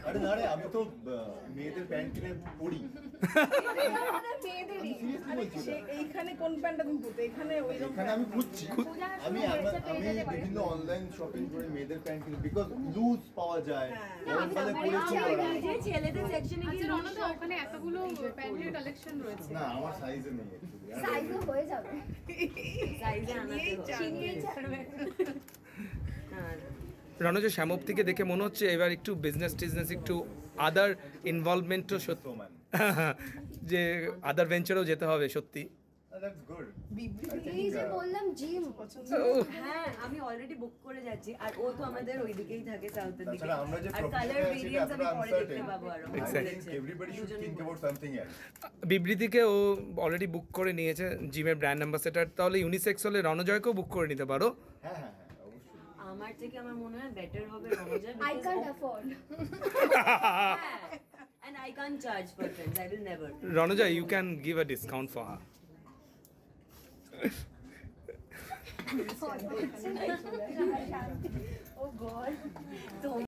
আরে না রে, আমি তো মেয়েদের প্যান্ট কিনে পরি। এইখানে কোন প্যান্টটা তুমি পরতে? এখানে আমি খুঁজছি। আমি বিভিন্ন অনলাইন শপিং করে মেয়েদের প্যান্ট কিনি, বিকজ লুজ পাওয়া যায়। ছেলেদের সেকশনে গিয়ে রণদা ওখানে এতগুলো প্যান্টের কালেকশন রয়েছে। না, আমার সাইজে নেই। সাইজও হয়ে যাবে, সাইজে আনাতে চিনিয়ে ছাড়বে। রণজ শ্যামপ থেকে দেখে মনে হচ্ছে এবার একটু বিজনেস একটু আদার ইনভলভমেন্টও সত্যি, যে আদার ভেঞ্চারও যেতে হবে সত্যি। এই যে বললাম জিম, হ্যাঁ আমি অলরেডি বুক করে যাচ্ছি, আর ও তো আমাদের ওইদিকেই থাকে, সাউথের দিকে, আর কালার ভেরিয়েন্টস আমি পরে দেখতে পাবো আরো। বিবৃতিকে ও অলরেডি বুক করে নিয়েছে জিমের ব্র্যান্ড অ্যাম্বাসেডর, তাহলে ইউনিসেক্স হলে রণজয়কেও বুক করে নিতে পারো। হ্যাঁ হ্যাঁ, আমার থেকে আমার মনে হয় বেটার হবে Ranajoy, I can't afford. and I can't charge for friends, I will never. Ranoja, you can give a discount for her. Oh god.